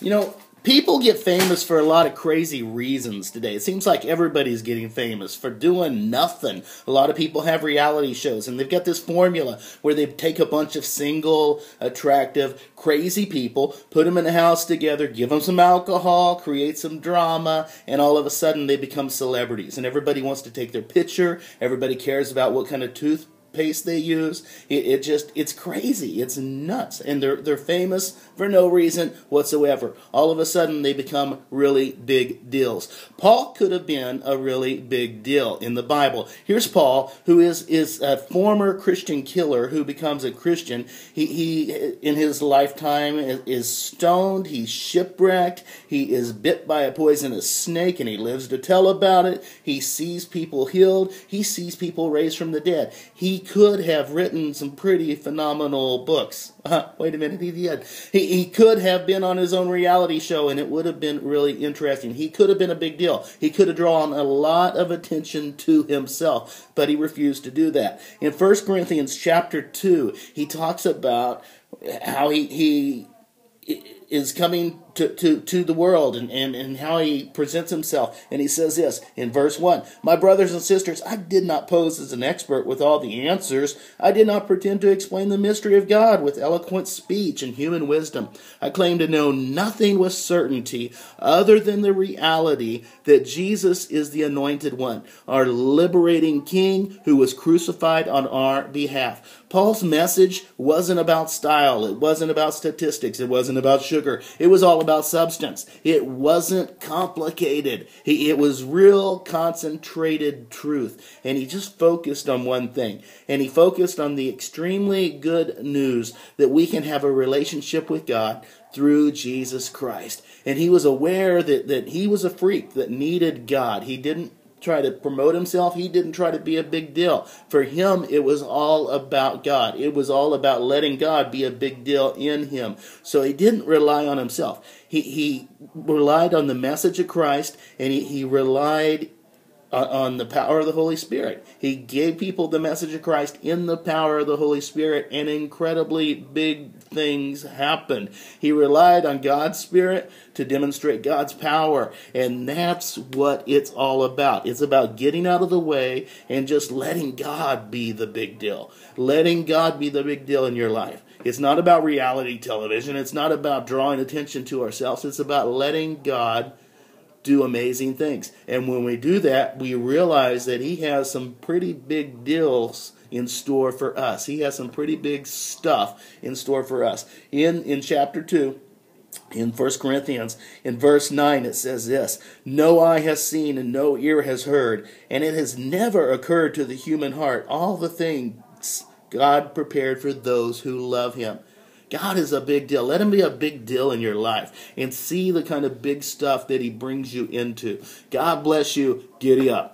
You know, people get famous for a lot of crazy reasons today. It seems like everybody's getting famous for doing nothing. A lot of people have reality shows, and they've got this formula where they take a bunch of single, attractive, crazy people, put them in a house together, give them some alcohol, create some drama, and all of a sudden they become celebrities. And everybody wants to take their picture. Everybody cares about what kind of toothpaste they use. It's crazy. It's nuts. And they're famous for no reason whatsoever. All of a sudden they become really big deals. Paul could have been a really big deal in the Bible. Here's Paul, who is a former Christian killer who becomes a Christian. He in his lifetime is stoned, he's shipwrecked, he is bit by a poisonous snake, and he lives to tell about it. He sees people healed, he sees people raised from the dead. He could have written some pretty phenomenal books. Wait a minute, he did. He could have been on his own reality show, and it would have been really interesting. He could have been a big deal. He could have drawn a lot of attention to himself, but he refused to do that. In 1 Corinthians chapter 2, he talks about how he is coming to the world and how he presents himself. And he says this in verse 1, "My brothers and sisters, I did not pose as an expert with all the answers. I did not pretend to explain the mystery of God with eloquent speech and human wisdom. I claim to know nothing with certainty other than the reality that Jesus is the Anointed One, our liberating King who was crucified on our behalf." Paul's message wasn't about style. It wasn't about statistics. It wasn't about sugar. It was all about substance. It wasn't complicated. It was real concentrated truth. And he just focused on one thing. And he focused on the extremely good news that we can have a relationship with God through Jesus Christ. And he was aware that he was a freak that needed God. He didn't try to promote himself. He didn't try to be a big deal. For him, it was all about God. It was all about letting God be a big deal in him. So he didn't rely on himself. He relied on the message of Christ, and he relied on the power of the Holy Spirit. He gave people the message of Christ in the power of the Holy Spirit, and incredibly big things happened. He relied on God's Spirit to demonstrate God's power, and that's what it's all about. It's about getting out of the way and just letting God be the big deal. Letting God be the big deal in your life. It's not about reality television. It's not about drawing attention to ourselves. It's about letting God do amazing things. And when we do that, we realize that he has some pretty big deals in store for us. He has some pretty big stuff in store for us. In chapter 2, in 1 Corinthians, in verse 9, it says this, "No eye has seen and no ear has heard, and it has never occurred to the human heart all the things God prepared for those who love him." God is a big deal. Let him be a big deal in your life and see the kind of big stuff that he brings you into. God bless you. Giddy up.